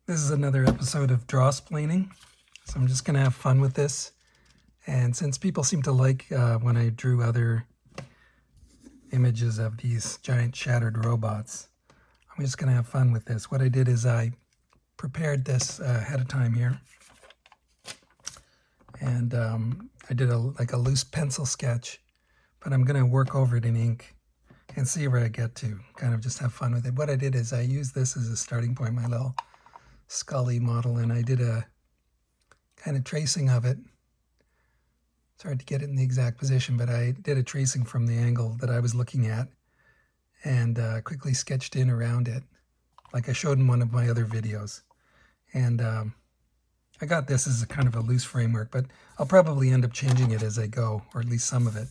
This is another episode of Drawsplaining, so I'm just going to have fun with this. And since people seem to like when I drew other images of these giant shattered robots, I'm just going to have fun with this. What I did is I prepared this ahead of time here. And I did like a loose pencil sketch, but I'm going to work over it in ink and see where I get to, kind of just have fun with it. What I did is I used this as a starting point, my little Scully model, and I did a kind of tracing of it. It's hard to get it in the exact position, but I did a tracing from the angle that I was looking at and quickly sketched in around it, like I showed in one of my other videos. And I got this as a kind of a loose framework, but I'll probably end up changing it as I go, or at least some of it.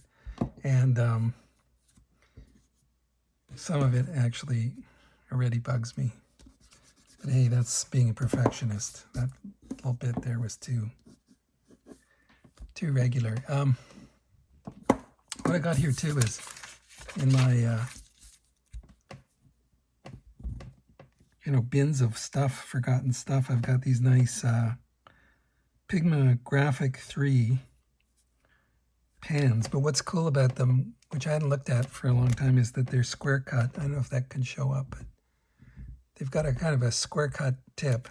And some of it actually already bugs me. But hey, that's being a perfectionist. That little bit there was too regular. What I got here too is in my bins of stuff, forgotten stuff. I've got these nice Pigma Graphic 3 pens. But what's cool about them, which I hadn't looked at for a long time, is that they're square cut. I don't know if that can show up, but they've got a kind of a square cut tip,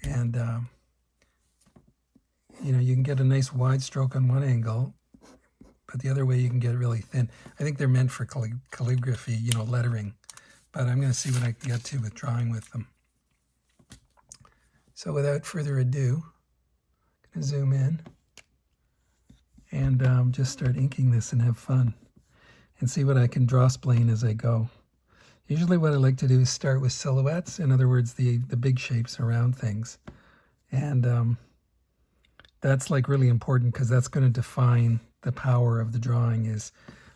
and you can get a nice wide stroke on one angle, but the other way you can get really thin. I think they're meant for calligraphy, lettering, but I'm going to see what I can get to with drawing with them. So without further ado, I'm going to zoom in and just start inking this and have fun and see what I can drawsplain as I go. Usually what I like to do is start with silhouettes, in other words, the big shapes around things. And that's like really important because that's going to define the power of the drawing. Is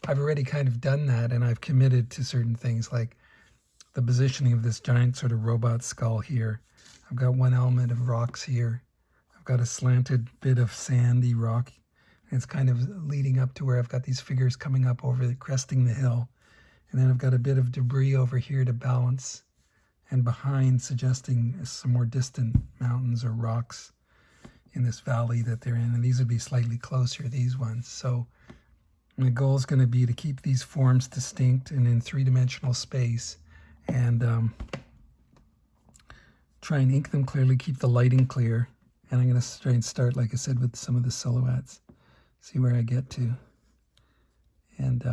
I've already kind of done that, and I've committed to certain things like the positioning of this giant sort of robot skull here. I've got one element of rocks here. I've got a slanted bit of sandy rock. And it's kind of leading up to where I've got these figures coming up over cresting the hill. And then I've got a bit of debris over here to balance, and behind suggesting some more distant mountains or rocks in this valley that they're in. And these would be slightly closer, these ones. So my goal is going to be to keep these forms distinct and in three-dimensional space, and try and ink them clearly, keep the lighting clear. And I'm going to try and start, like I said, with some of the silhouettes, see where I get to. And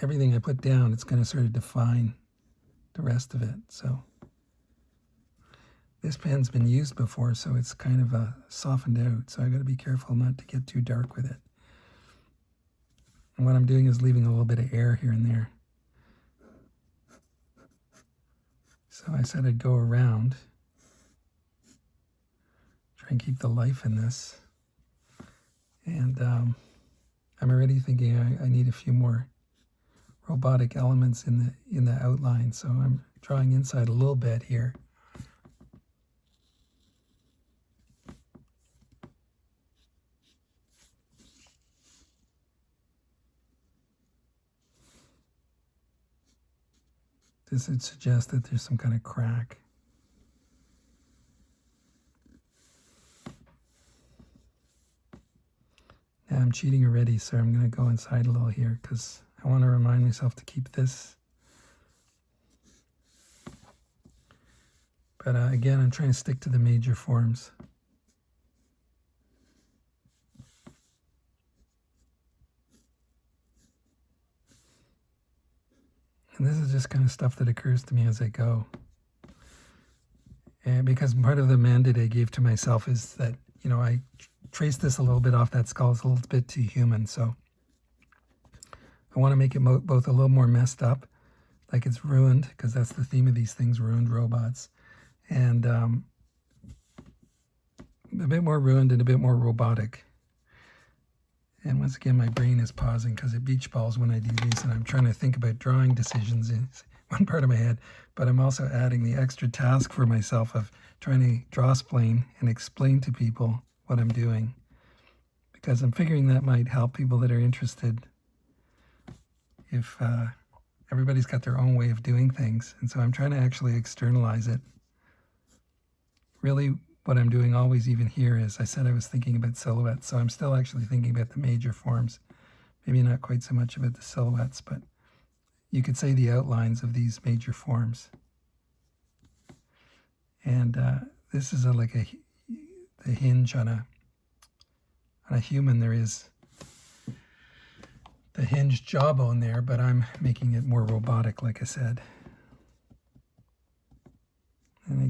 everything I put down, it's going to sort of define the rest of it. So this pen's been used before, so it's kind of softened out. So I got to be careful not to get too dark with it. And what I'm doing is leaving a little bit of air here and there. So I said I'd go around, try and keep the life in this. And I'm already thinking I need a few more robotic elements in the outline, so I'm drawing inside a little bit here. This would suggest that there's some kind of crack. Now I'm cheating already, so I'm going to go inside a little here because I want to remind myself to keep this. But again, I'm trying to stick to the major forms. And this is just kind of stuff that occurs to me as I go. And because part of the mandate I gave to myself is that, I traced this a little bit off that skull. It's a little bit too human, so I want to make it both a little more messed up, like it's ruined, because that's the theme of these things, ruined robots, and a bit more ruined and a bit more robotic. And once again, my brain is pausing because it beach balls when I do these, and I'm trying to think about drawing decisions in one part of my head, but I'm also adding the extra task for myself of trying to drawsplain and explain to people what I'm doing, because I'm figuring that might help people that are interested if everybody's got their own way of doing things. And so I'm trying to actually externalize it. Really, what I'm doing always, even here, is I said I was thinking about silhouettes, so I'm still actually thinking about the major forms. Maybe not quite so much about the silhouettes, but you could say the outlines of these major forms. And this is like the hinge on a human. There is the hinged jawbone there, but I'm making it more robotic, like I said. And I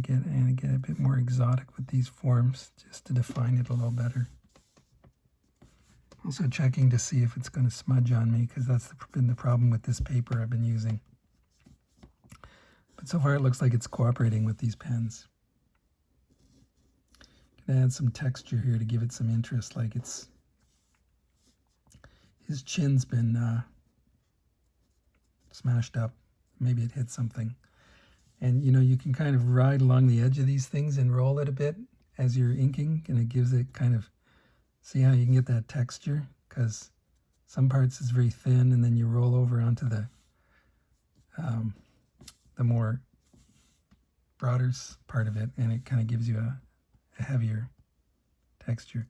get a bit more exotic with these forms, just to define it a little better. Also checking to see if it's going to smudge on me, because that's been the problem with this paper I've been using. But so far it looks like it's cooperating with these pens. Gonna add some texture here to give it some interest, like his chin's been smashed up. Maybe it hit something. And you know, you can kind of ride along the edge of these things and roll it a bit as you're inking, and it gives it kind of, see how you can get that texture? Because some parts is very thin, and then you roll over onto the more broader part of it, and it kind of gives you a heavier texture.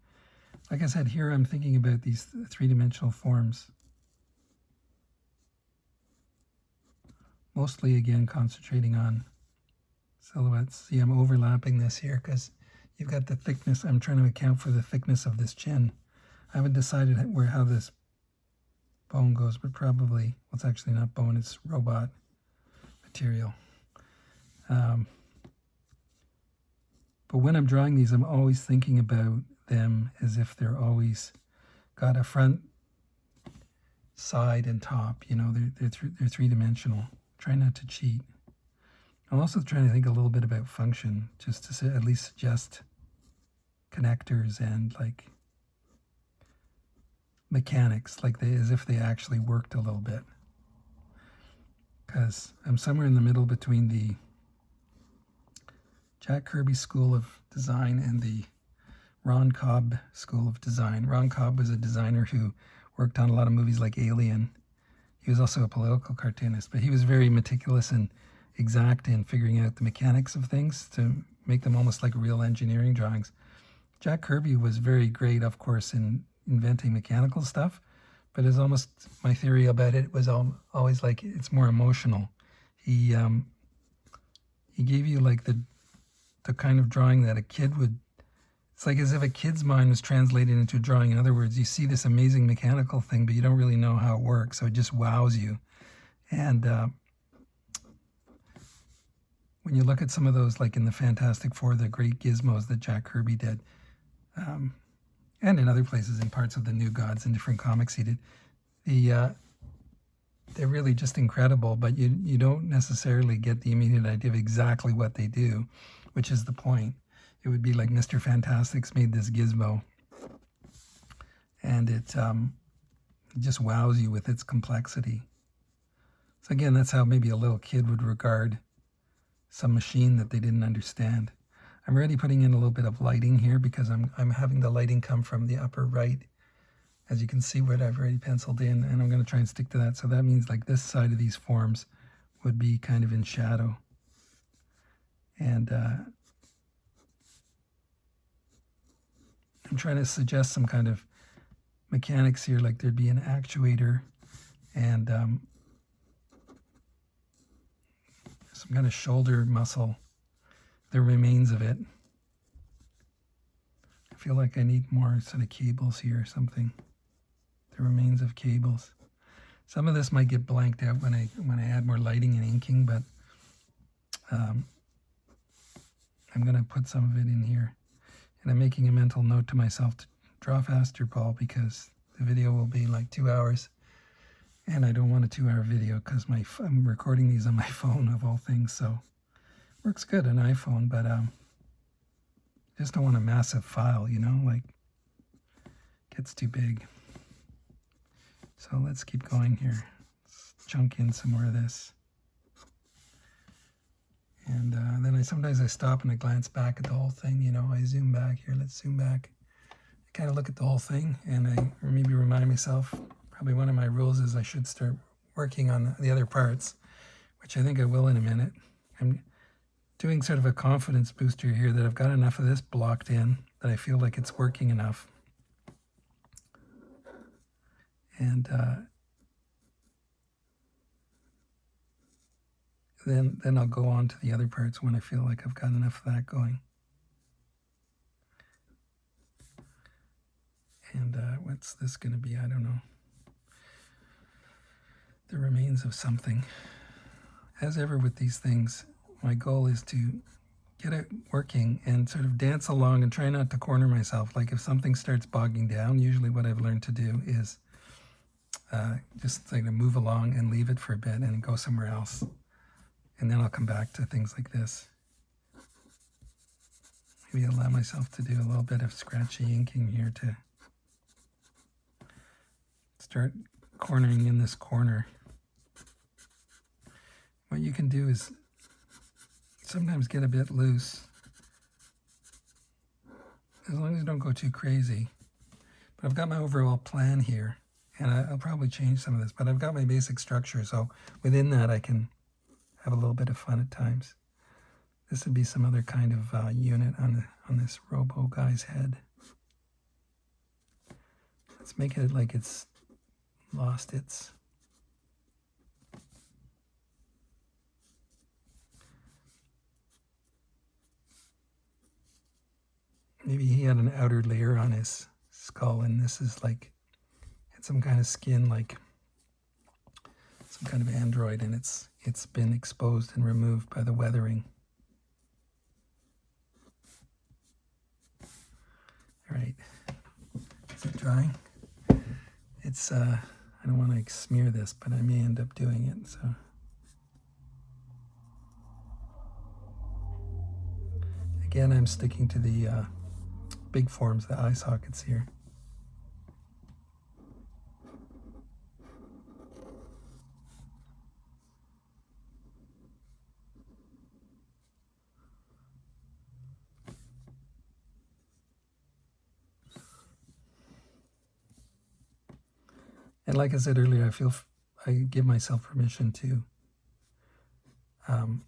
Like I said, here I'm thinking about these three-dimensional forms. Mostly, again, concentrating on silhouettes. See, I'm overlapping this here because you've got the thickness. I'm trying to account for the thickness of this chin. I haven't decided how this bone goes, but probably, well, it's actually not bone, it's robot material. But when I'm drawing these, I'm always thinking about them as if they're always got a front, side, and top. You know, they're three-dimensional. Try not to cheat. I'm also trying to think a little bit about function, just to at least suggest connectors and like mechanics, like as if they actually worked a little bit. Because I'm somewhere in the middle between the Jack Kirby School of Design and the Ron Cobb School of Design. Ron Cobb was a designer who worked on a lot of movies like Alien. He was also a political cartoonist, but he was very meticulous and exact in figuring out the mechanics of things to make them almost like real engineering drawings. Jack Kirby was very great, of course, in inventing mechanical stuff, but it's almost, my theory about it was always like it's more emotional. He gave you like the kind of drawing that a kid would, it's like as if a kid's mind was translated into a drawing. In other words, you see this amazing mechanical thing, but you don't really know how it works, so it just wows you. And when you look at some of those, like in the Fantastic Four, the great gizmos that Jack Kirby did, and in other places, in parts of the New Gods and different comics he did, they're really just incredible, but you don't necessarily get the immediate idea of exactly what they do, which is the point. It would be like Mr. Fantastic's made this gizmo, and it just wows you with its complexity. So again, that's how maybe a little kid would regard some machine that they didn't understand. I'm already putting in a little bit of lighting here because I'm having the lighting come from the upper right. As you can see, what I've already penciled in, and I'm going to try and stick to that. So that means like this side of these forms would be kind of in shadow. And I'm trying to suggest some kind of mechanics here, like there'd be an actuator and some kind of shoulder muscle, the remains of it. I feel like I need more sort of cables here or something. The remains of cables. Some of this might get blanked out when I add more lighting and inking, but I'm going to put some of it in here. And I'm making a mental note to myself to draw faster, Paul, because the video will be like 2 hours. And I don't want a 2-hour video because I'm recording these on my phone, of all things. So works good on iPhone, but just don't want a massive file, you know, like gets too big. So let's keep going here. Let's chunk in some more of this. And then sometimes I stop and I glance back at the whole thing, you know, I zoom back here. Let's zoom back. I kind of look at the whole thing, and I maybe remind myself, probably one of my rules is I should start working on the other parts, which I think I will in a minute. I'm doing sort of a confidence booster here that I've got enough of this blocked in that I feel like it's working enough. And then I'll go on to the other parts when I feel like I've got enough of that going. And what's this going to be? I don't know. The remains of something. As ever with these things, my goal is to get it working and sort of dance along and try not to corner myself. Like if something starts bogging down, usually what I've learned to do is just like to move along and leave it for a bit and go somewhere else. And then I'll come back to things like this. Maybe allow myself to do a little bit of scratchy inking here to start cornering in this corner. What you can do is sometimes get a bit loose, as long as you don't go too crazy. But I've got my overall plan here, and I'll probably change some of this, but I've got my basic structure, so within that I can have a little bit of fun at times. This would be some other kind of unit on this robo guy's head. Let's make it like it's lost its... Maybe he had an outer layer on his skull, and this is like, it's some kind of skin, like some kind of android, and it's been exposed and removed by the weathering. All right, is it drying? It's, I don't want to smear this, but I may end up doing it, so. Again, I'm sticking to the big forms, the eye sockets here. And like I said earlier, I give myself permission to, I'm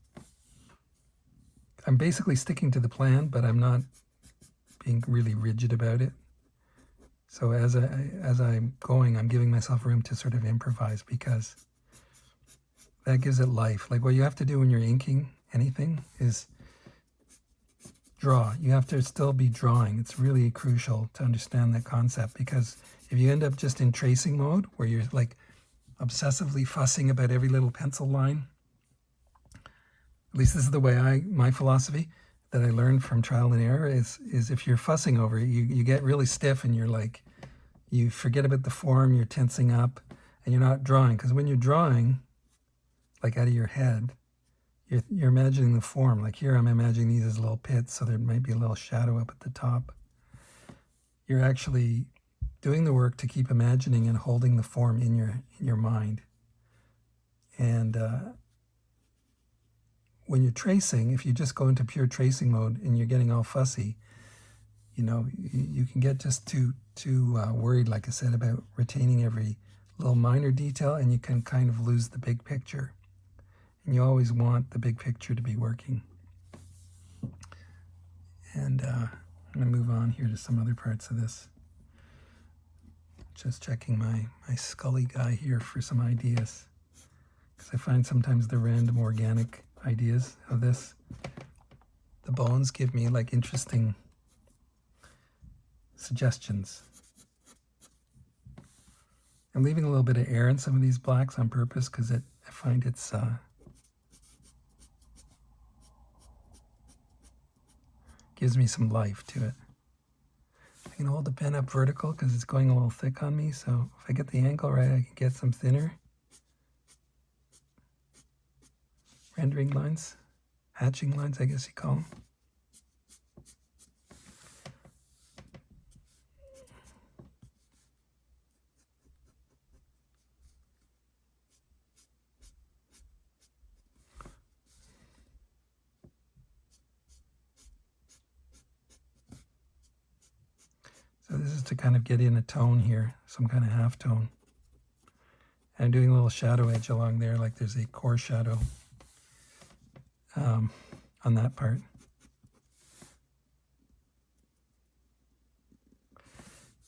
basically sticking to the plan, but I'm not being really rigid about it. So as I'm going, I'm giving myself room to sort of improvise, because that gives it life. Like what you have to do when you're inking anything is draw. You have to still be drawing. It's really crucial to understand that concept, because if you end up just in tracing mode where you're like obsessively fussing about every little pencil line, at least this is the way my philosophy that I learned from trial and error is if you're fussing over it, you get really stiff, and you're like, you forget about the form, you're tensing up, and you're not drawing. Because when you're drawing, like out of your head, you're imagining the form. Like here, I'm imagining these as little pits, so there might be a little shadow up at the top. You're actually doing the work to keep imagining and holding the form in your mind. And when you're tracing, if you just go into pure tracing mode and you're getting all fussy, you know, you can get just too worried, like I said, about retaining every little minor detail, and you can kind of lose the big picture. And you always want the big picture to be working. And I'm going to move on here to some other parts of this. Just checking my Scully guy here for some ideas, because I find sometimes the random organic ideas of this, the bones give me like interesting suggestions. I'm leaving a little bit of air in some of these blacks on purpose, because I find it's gives me some life to it. I can hold the pen up vertical because it's going a little thick on me, so if I get the angle right, I can get some thinner rendering lines, hatching lines, I guess you call them. So this is to kind of get in a tone here, some kind of half tone. And I'm doing a little shadow edge along there, like there's a core shadow on that part.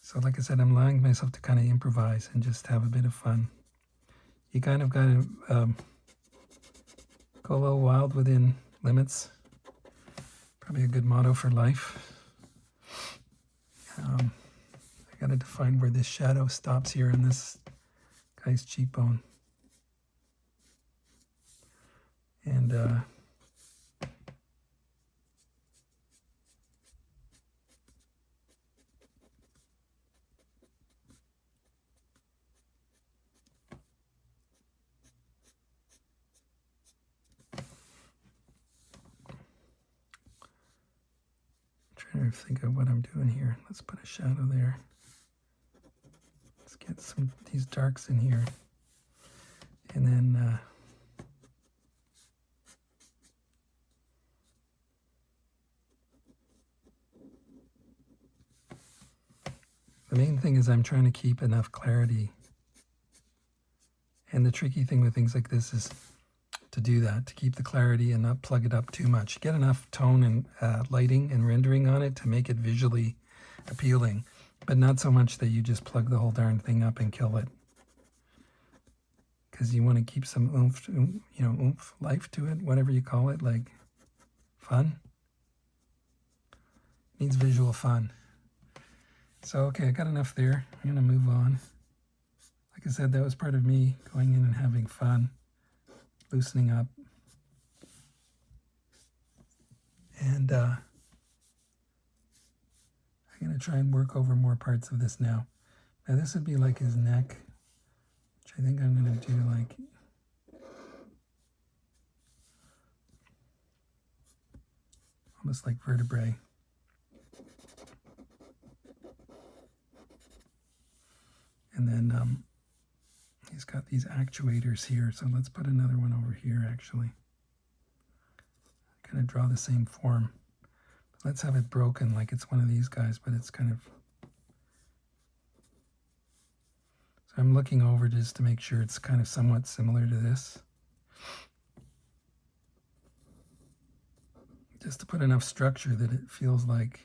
So like I said, I'm allowing myself to kind of improvise and just have a bit of fun. You kind of got to go a little wild within limits. Probably a good motto for life. I got to define where this shadow stops here on this guy's cheekbone. And trying to think of what I'm doing here. Let's put a shadow there. Let's get some these darks in here. And then the main thing is I'm trying to keep enough clarity. And the tricky thing with things like this is to do that, to keep the clarity and not plug it up too much. Get enough tone and lighting and rendering on it to make it visually appealing, but not so much that you just plug the whole darn thing up and kill it. Because you want to keep some oomph, oomph, life to it, whatever you call it, like fun. It needs visual fun. So, okay, I got enough there. I'm going to move on. Like I said, that was part of me going in and having fun, loosening up. And I'm going to try and work over more parts of this now. Now this would be like his neck, which I think I'm going to do like almost like vertebrae. And then he's got these actuators here, so let's put another one over here actually. Kind of draw the same form. But let's have it broken like it's one of these guys, but it's kind of... So I'm looking over just to make sure it's kind of somewhat similar to this. Just to put enough structure that it feels like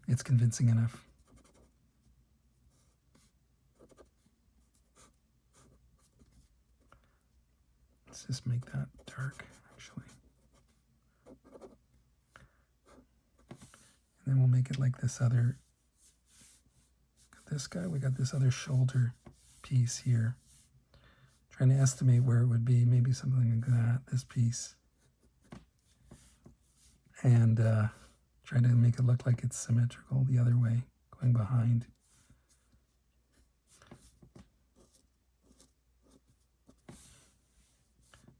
it's convincing enough. Let's just make that dark, actually. And then we'll make it like this other, this guy, we got this other shoulder piece here. Trying to estimate where it would be, maybe something like that, this piece. And trying to make it look like it's symmetrical the other way, going behind.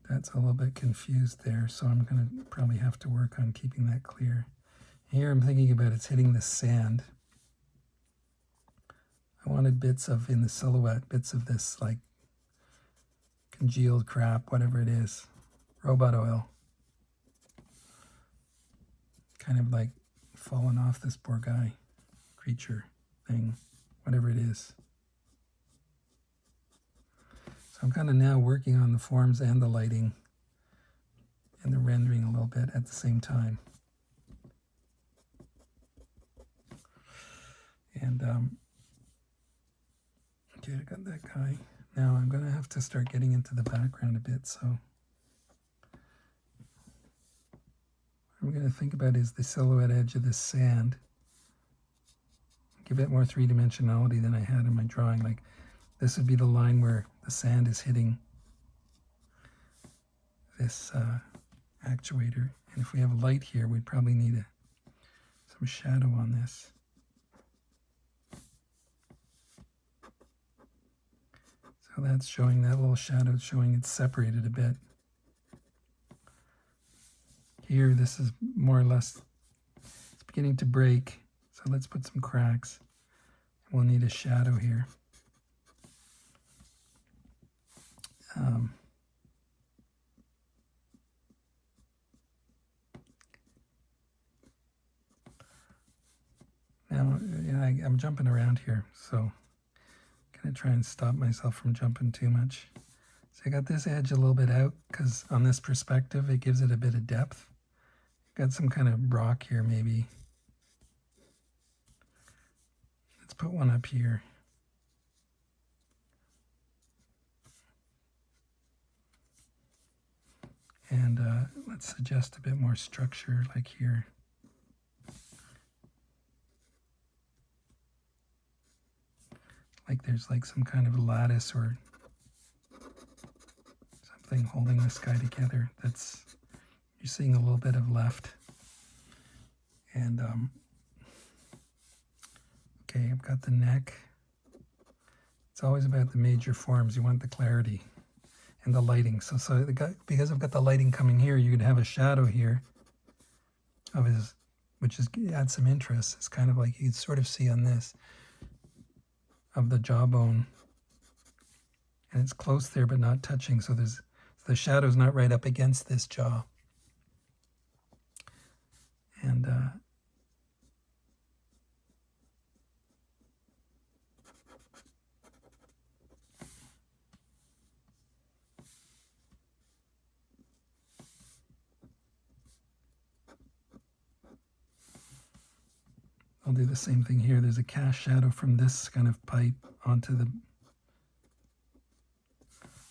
That's a little bit confused there, so I'm going to probably have to work on keeping that clear. Here I'm thinking about it's hitting the sand. I wanted bits of, in the silhouette, bits of this like congealed crap, whatever it is, robot oil. Kind of like falling off this poor guy, creature thing, whatever it is. So I'm kind of now working on the forms and the lighting and the rendering a little bit at the same time. And okay, I got that guy. Now I'm going to have to start getting into the background a bit, so what I'm going to think about is the silhouette edge of this sand. Give it more three-dimensionality than I had in my drawing. Like this would be the line where the sand is hitting this actuator. And if we have light here, we'd probably need some shadow on this. So that's showing, that little shadow showing it's separated a bit. Here, this is more or less, it's beginning to break. So let's put some cracks. We'll need a shadow here. Now, I'm jumping around here, so going to try and stop myself from jumping too much. So I got this edge a little bit out because on this perspective it gives it a bit of depth. Got some kind of rock here maybe. Let's put one up here. And let's suggest a bit more structure like here. Like there's like some kind of lattice or something holding this guy together. That's, you're seeing a little bit of left. And okay, I've got the neck. It's always about the major forms. You want the clarity and the lighting. So the guy, because I've got the lighting coming here, you could have a shadow here of his, which is adds some interest. It's kind of like you can sort of see on this of the jawbone, and it's close there but not touching. So there's the shadow's not right up against this jaw. And I'll do the same thing here. There's a cast shadow from this kind of pipe onto the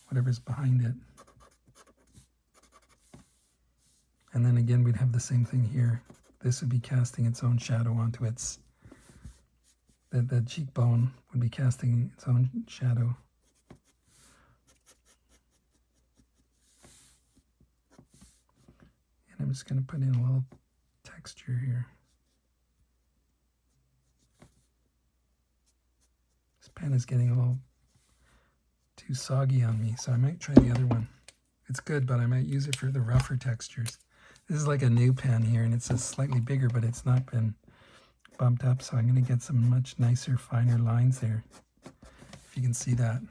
whatever's behind it. And then again, we'd have the same thing here. This would be casting its own shadow onto its, the cheekbone would be casting its own shadow. And I'm just going to put in a little texture here. This pen is getting a little too soggy on me, so I might try the other one. It's good, but I might use it for the rougher textures. This is like a new pen here, and it's a slightly bigger, but it's not been bumped up, so I'm going to get some much nicer, finer lines there, if you can see that.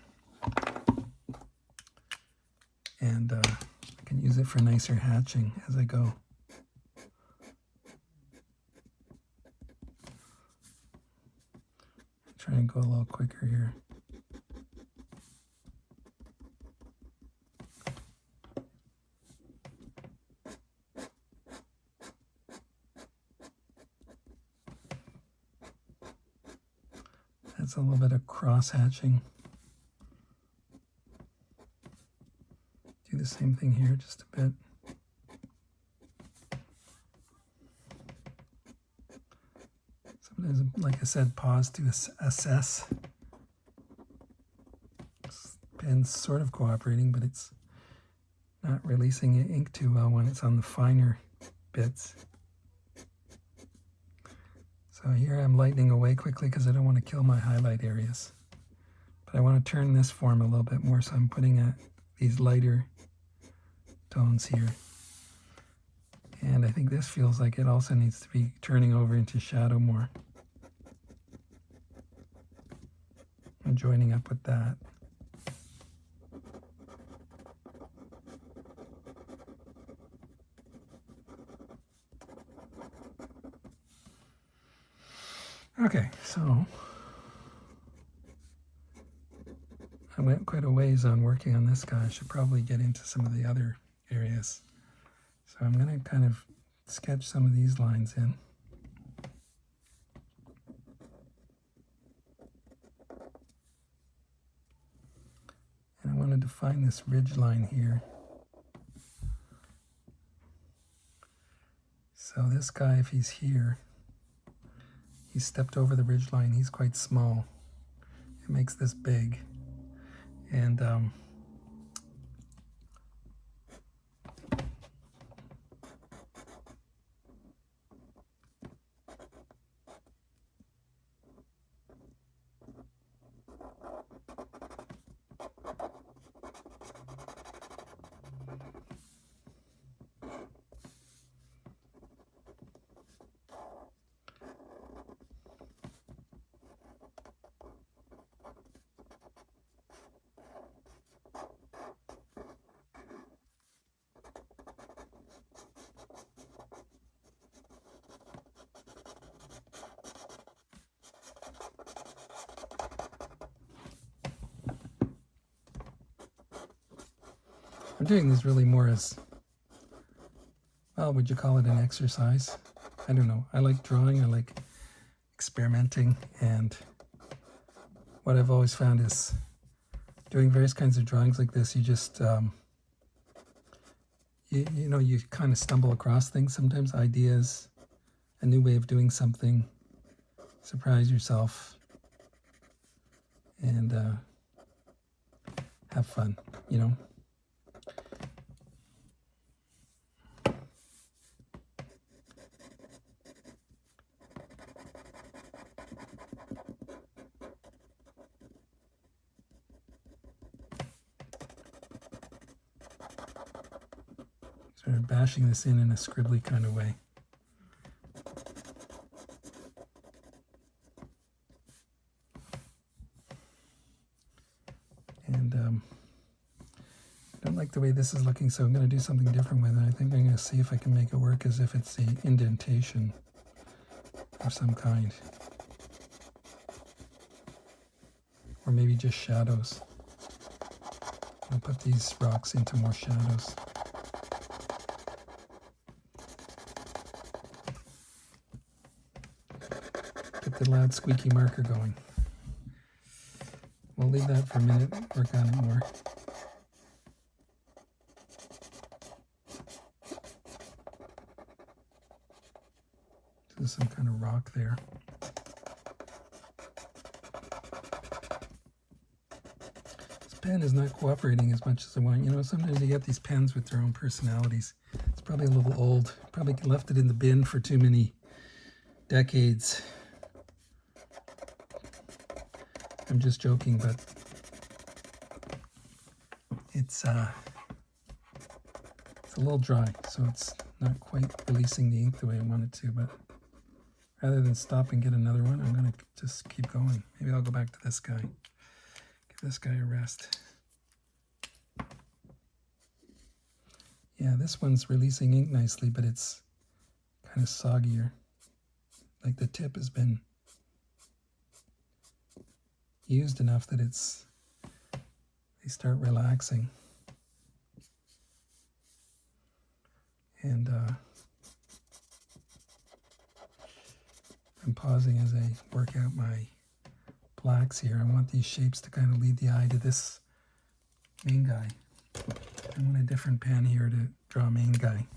And I can use it for nicer hatching as I go. Try and go a little quicker here. That's a little bit of cross hatching. Do the same thing here just a bit. Sometimes, like I said, pause to assess. This pen's sort of cooperating, but it's not releasing ink too well when it's on the finer bits. So here I'm lightening away quickly because I don't want to kill my highlight areas. But I want to turn this form a little bit more, so I'm putting these lighter tones here. And I think this feels like it also needs to be turning over into shadow more. I'm joining up with that. Okay, so I went quite a ways on working on this guy. I should probably get into some of the other areas. So I'm going to kind of sketch some of these lines in. And I want to define this ridge line here. So this guy, if he's here, he stepped over the ridge line. He's quite small. It makes this big. And I'm doing this really more as, well, would you call it an exercise? I don't know. I like drawing. I like experimenting. And what I've always found is doing various kinds of drawings like this, you just, you know, you kind of stumble across things sometimes, ideas, a new way of doing something, surprise yourself, and have fun, you know. Sort of bashing this in a scribbly kind of way. And I don't like the way this is looking, so I'm going to do something different with it. I think I'm going to see if I can make it work as if it's an indentation of some kind. Or maybe just shadows. I'll put these rocks into more shadows. Get the loud squeaky marker going. We'll leave that for a minute, work on it more. There's some kind of rock there. This pen is not cooperating as much as I want. You know, sometimes you get these pens with their own personalities. It's probably a little old. Probably left it in the bin for too many decades. I'm just joking, but it's a little dry, so it's not quite releasing the ink the way I want it to, but rather than stop and get another one, I'm going to just keep going. Maybe I'll go back to this guy. Give this guy a rest. Yeah, this one's releasing ink nicely, but it's kind of soggier. Like the tip has been used enough that they start relaxing. And I'm pausing as I work out my blacks here. I want these shapes to kind of lead the eye to this main guy. I want a different pen here to draw main guy.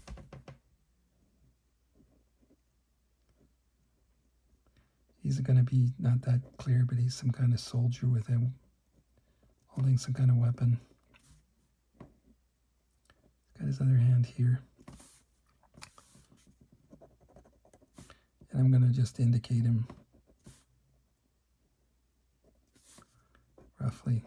He's going to be not that clear, but he's some kind of soldier with him, holding some kind of weapon. He's got his other hand here. And I'm going to just indicate him roughly.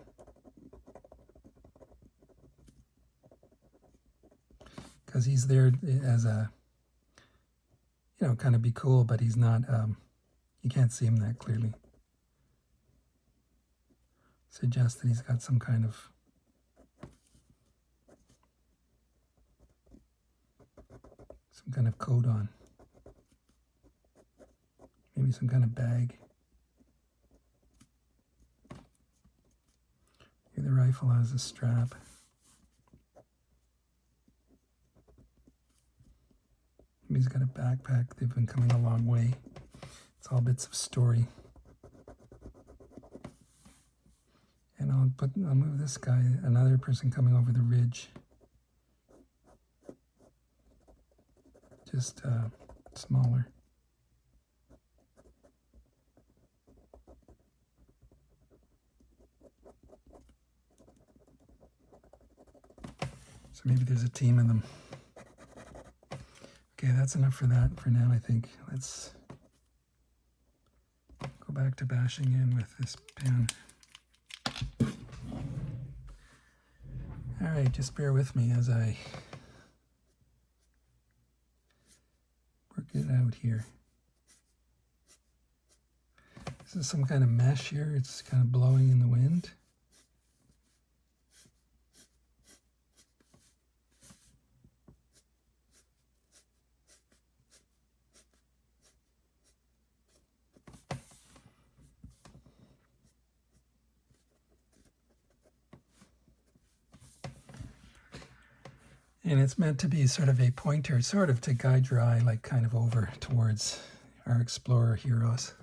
Because he's there as a, you know, kind of be cool, but he's not, you can't see him that clearly. Suggests that he's got some kind of coat on. Maybe some kind of bag. Here the rifle has a strap. Maybe he's got a backpack. They've been coming a long way. It's all bits of story. And I'll move this guy, another person coming over the ridge. Just smaller. So maybe there's a team of them. Okay, that's enough for that for now, I think. Let's go back to bashing in with this pen. All right, just bear with me as I work it out here. This is some kind of mesh here. It's kind of blowing in the wind. And it's meant to be sort of a pointer, sort of to guide your eye, like kind of over towards our explorer heroes.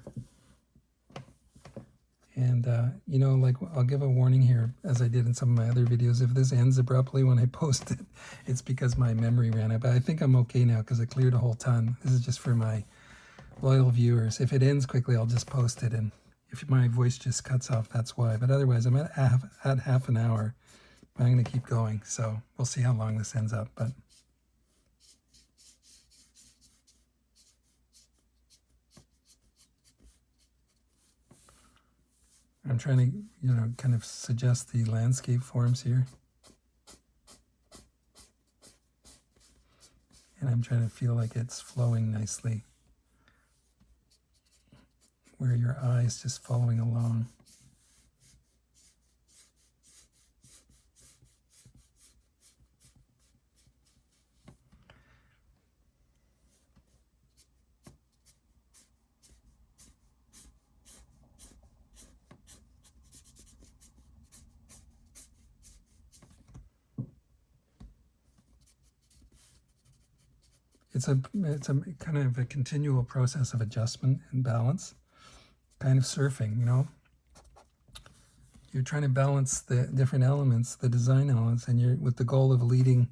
And, you know, like I'll give a warning here, as I did in some of my other videos. If this ends abruptly when I post it, it's because my memory ran out. But I think I'm okay now because I cleared a whole ton. This is just for my loyal viewers. If it ends quickly, I'll just post it. And if my voice just cuts off, that's why. But otherwise, I'm at half an hour. But I'm going to keep going. So we'll see how long this ends up. But I'm trying to, you know, kind of suggest the landscape forms here. And I'm trying to feel like it's flowing nicely, where your eye is just following along. It's a kind of a continual process of adjustment and balance, kind of surfing, you know. You're trying to balance the different elements, the design elements, and you're with the goal of leading.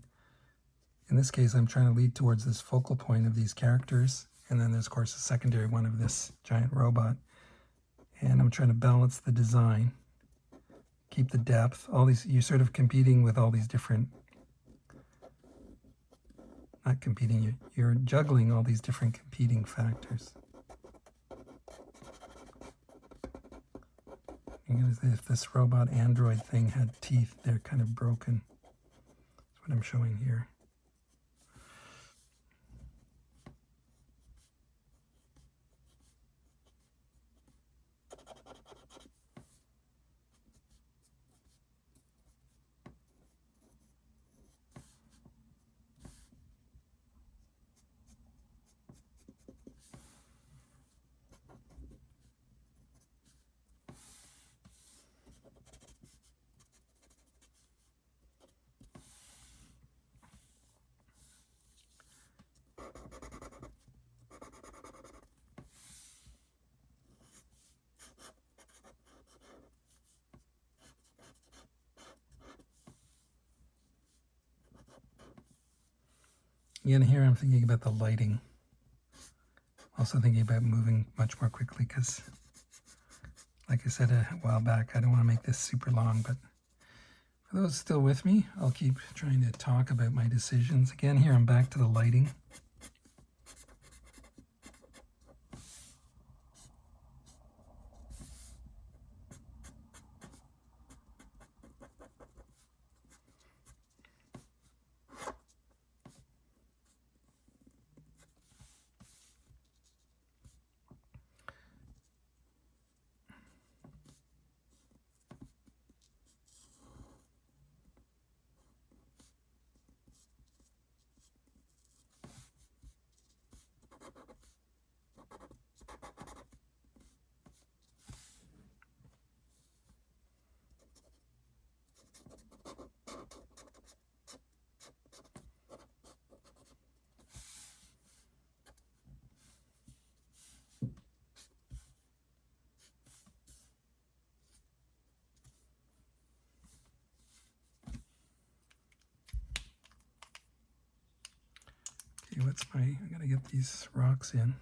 In this case, I'm trying to lead towards this focal point of these characters, and then there's, of course, a secondary one of this giant robot. And I'm trying to balance the design, keep the depth. All these, you're sort of competing with all these different. Not competing, you're juggling all these different competing factors. If this robot android thing had teeth, they're kind of broken. That's what I'm showing here. Again, here I'm thinking about the lighting. Also thinking about moving much more quickly because, like I said a while back, I don't want to make this super long, but for those still with me, I'll keep trying to talk about my decisions. Again, here I'm back to the lighting. Okay, I gotta get these rocks in.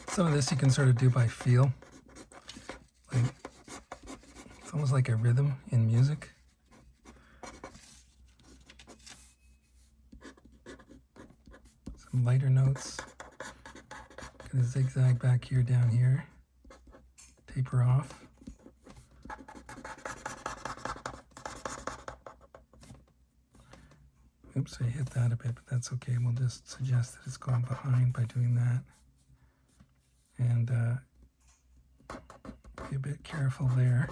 Some of this you can sort of do by feel. Like, it's almost like a rhythm in music. Some lighter notes. Gonna zigzag back here, down here. Taper off. Oops, I hit that a bit, but that's okay. We'll just suggest that it's going behind by doing that. And be a bit careful there.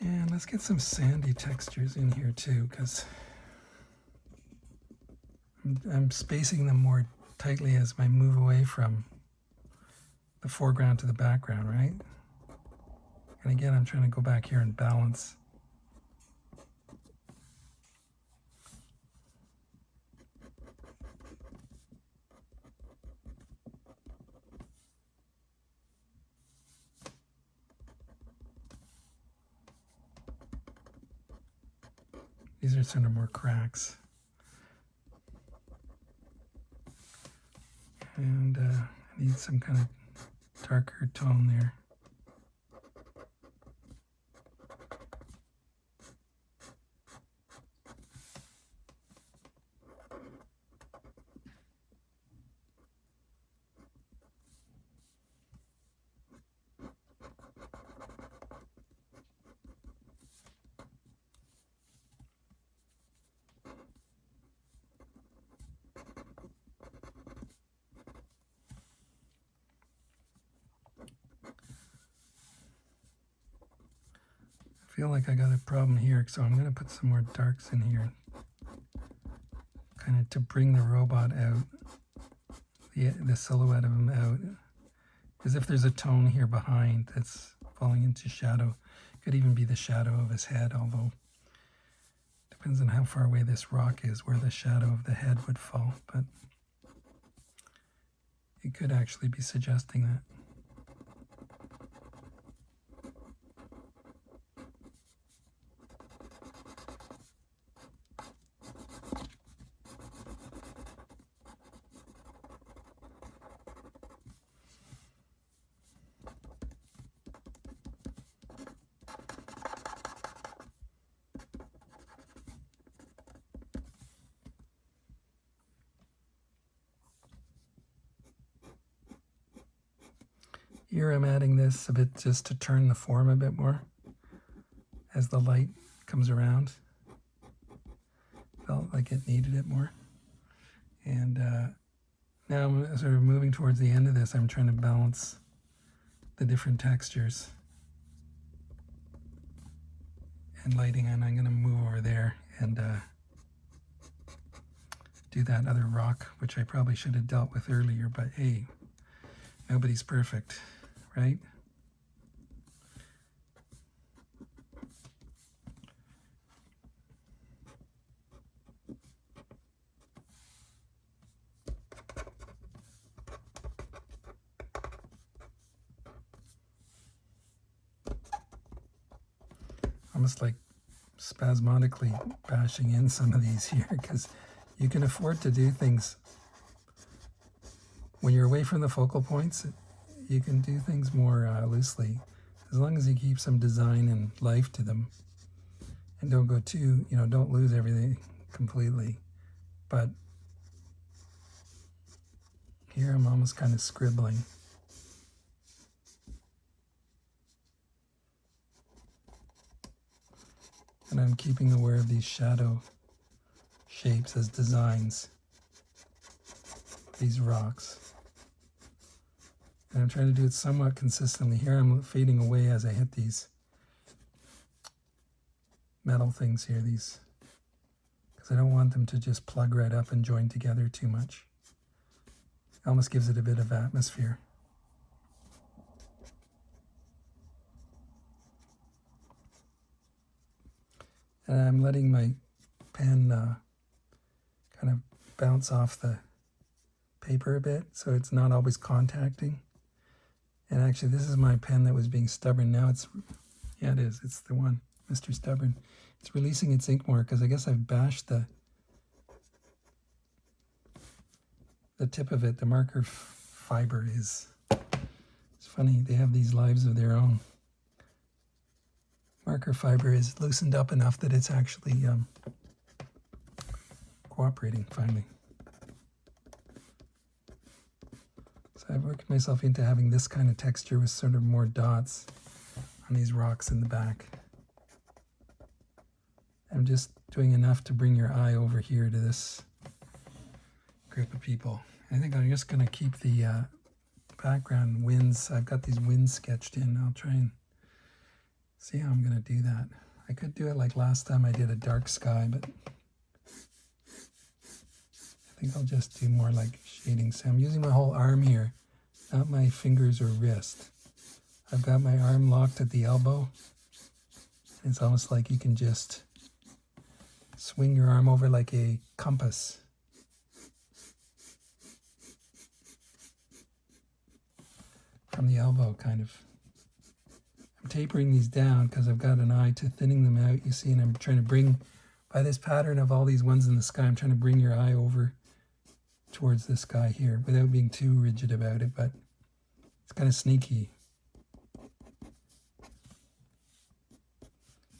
And let's get some sandy textures in here too, because I'm spacing them more tightly as I move away from the foreground to the background, right? And again, I'm trying to go back here and balance. These are sort of more cracks. And I need some kind of darker tone there. I feel like I got a problem here, so I'm going to put some more darks in here, kind of to bring the robot out, the silhouette of him out, as if there's a tone here behind that's falling into shadow. Could even be the shadow of his head, although depends on how far away this rock is where the shadow of the head would fall, but it could actually be suggesting that. Here I'm adding this a bit just to turn the form a bit more as the light comes around. Felt like it needed it more. And now I'm sort of moving towards the end of this. I'm trying to balance the different textures and lighting, and I'm going to move over there and do that other rock, which I probably should have dealt with earlier, but hey, nobody's perfect, right? Almost like spasmodically bashing in some of these here, because you can afford to do things when you're away from the focal points. You can do things more loosely, as long as you keep some design and life to them, and don't go too, don't lose everything completely. But here I'm almost kind of scribbling. And I'm keeping aware of these shadow shapes as designs, these rocks. And I'm trying to do it somewhat consistently. Here I'm fading away as I hit these metal things here, because I don't want them to just plug right up and join together too much. It almost gives it a bit of atmosphere. And I'm letting my pen kind of bounce off the paper a bit, so it's not always contacting. And actually, this is my pen that was being stubborn. Now it's, yeah, it is. It's the one, Mr. Stubborn. It's releasing its ink more because I guess I've bashed the tip of it. The marker fiber is, it's funny, they have these lives of their own. marker fiber is loosened up enough that it's actually cooperating finally. So I've worked myself into having this kind of texture with sort of more dots on these rocks in the back. I'm just doing enough to bring your eye over here to this group of people. I think I'm just going to keep the background winds. I've got these winds sketched in. I'll try and see how I'm going to do that. I could do it like last time I did a dark sky, but I think I'll just do more like shading. So I'm using my whole arm here, not my fingers or wrist. I've got my arm locked at the elbow. It's almost like you can just swing your arm over like a compass. From the elbow, kind of. I'm tapering these down because I've got an eye to thinning them out, you see, and I'm trying to bring, by this pattern of all these ones in the sky, I'm trying to bring your eye over towards this guy here without being too rigid about it, but it's kind of sneaky.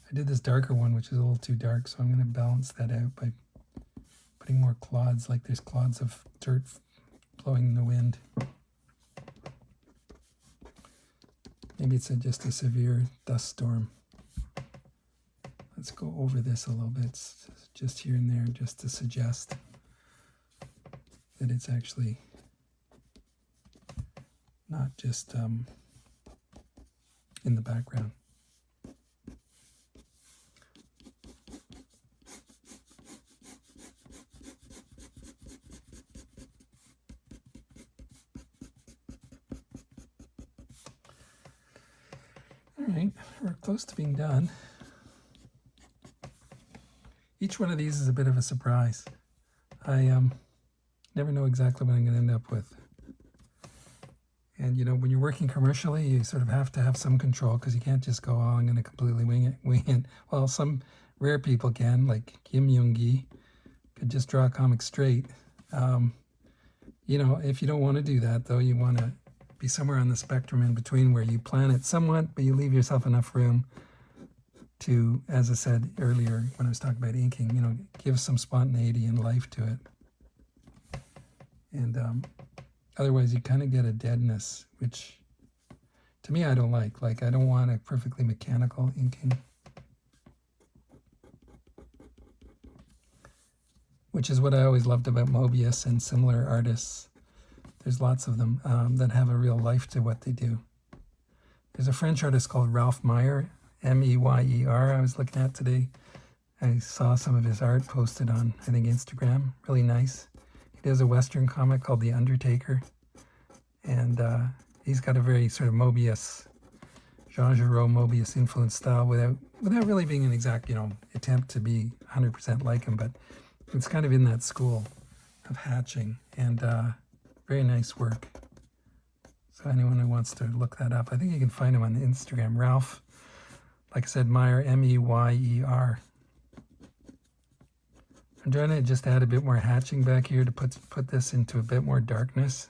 I did this darker one, which is a little too dark, so I'm going to balance that out by putting more clods, like there's clods of dirt blowing in the wind. Maybe it's just a severe dust storm. Let's go over this a little bit, just here and there, just to suggest that it's actually not just in the background. All right, we're close to being done. Each one of these is a bit of a surprise. I never know exactly what I'm going to end up with. And you know, when you're working commercially, you sort of have to have some control because you can't just go, oh, I'm going to completely wing it. Well, some rare people can, like Kim Yoongi, could just draw a comic straight. You know, if you don't want to do that, though, you want to be somewhere on the spectrum in between where you plan it somewhat, but you leave yourself enough room to, as I said earlier when I was talking about inking, you know, give some spontaneity and life to it. And otherwise you kind of get a deadness, which to me I don't like. Like, I don't want a perfectly mechanical inking, which is what I always loved about Mobius and similar artists. There's lots of them that have a real life to what they do. There's a French artist called Ralph Meyer, M-E-Y-E-R, I was looking at today. I saw some of his art posted on, I think, Instagram. Really nice. He does a Western comic called The Undertaker. And he's got a very sort of Mobius, Jean Giraud Mobius influenced style without really being an exact, you know, attempt to be 100% like him. But it's kind of in that school of hatching. And very nice work. So anyone who wants to look that up, I think you can find him on Instagram. Ralph, like I said, Meyer, M-E-Y-E-R. I'm trying to just add a bit more hatching back here to put this into a bit more darkness.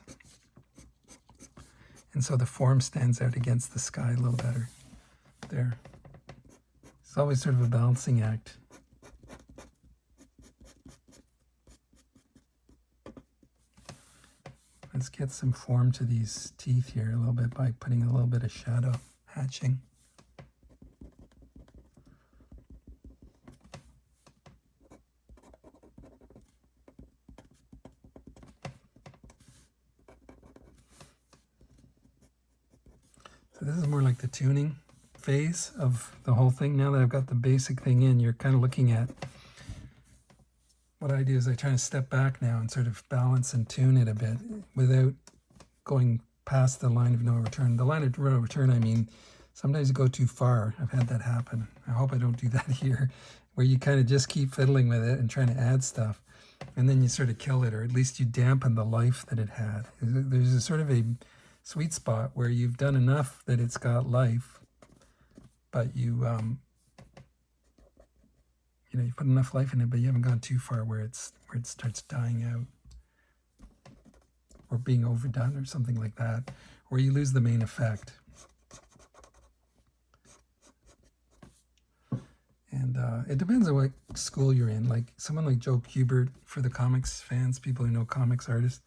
And so the form stands out against the sky a little better. There. It's always sort of a balancing act. Let's get some form to these teeth here a little bit by putting a little bit of shadow hatching. So this is more like the tuning phase of the whole thing. Now that I've got the basic thing in, you're kind of looking at, what I do is I try to step back now and sort of balance and tune it a bit without going past the line of no return. The line of no return, I mean, sometimes you go too far. I've had that happen. I hope I don't do that here, where you kind of just keep fiddling with it and trying to add stuff, and then you sort of kill it, or at least you dampen the life that it had. There's a sort of a sweet spot where you've done enough that it's got life, but you know, you put enough life in it, but you haven't gone too far where it starts dying out or being overdone or something like that, or you lose the main effect. And it depends on what school you're in. Like someone like Joe Kubert, for the comics fans, people who know comics artists,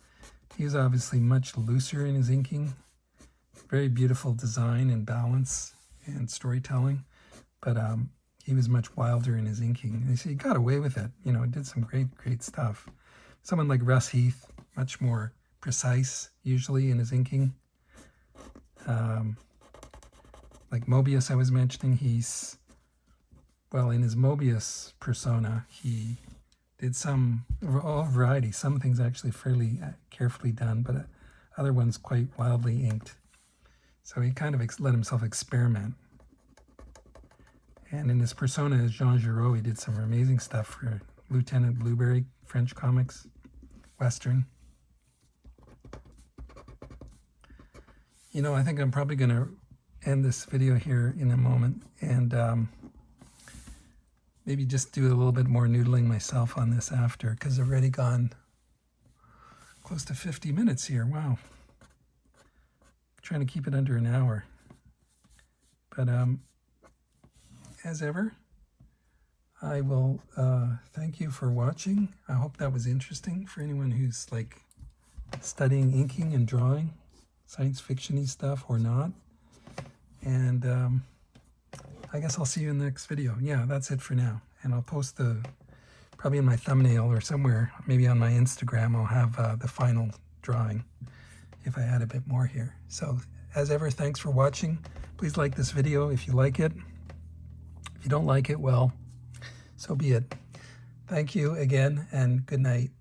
he's obviously much looser in his inking. Very beautiful design and balance and storytelling. But he was much wilder in his inking. And he got away with it. You know, did some great stuff. Someone like Russ Heath, much more precise usually in his inking. Like Mobius I was mentioning, he's, well, in his Mobius persona, he did some, all variety. Some things actually fairly carefully done, but other ones quite wildly inked. So he kind of let himself experiment. And in his persona as Jean Giraud, he did some amazing stuff for Lieutenant Blueberry, French comics, Western. You know, I think I'm probably going to end this video here in a moment and maybe just do a little bit more noodling myself on this after, because I've already gone close to 50 minutes here. Wow. I'm trying to keep it under an hour. But as ever, I will thank you for watching. I hope that was interesting for anyone who's like studying inking and drawing, science fiction-y stuff or not. And I guess I'll see you in the next video. Yeah, that's it for now. And I'll post probably in my thumbnail or somewhere, maybe on my Instagram, I'll have the final drawing if I add a bit more here. So as ever, thanks for watching. Please like this video if you like it. If you don't like it, well, so be it. Thank you again, and good night.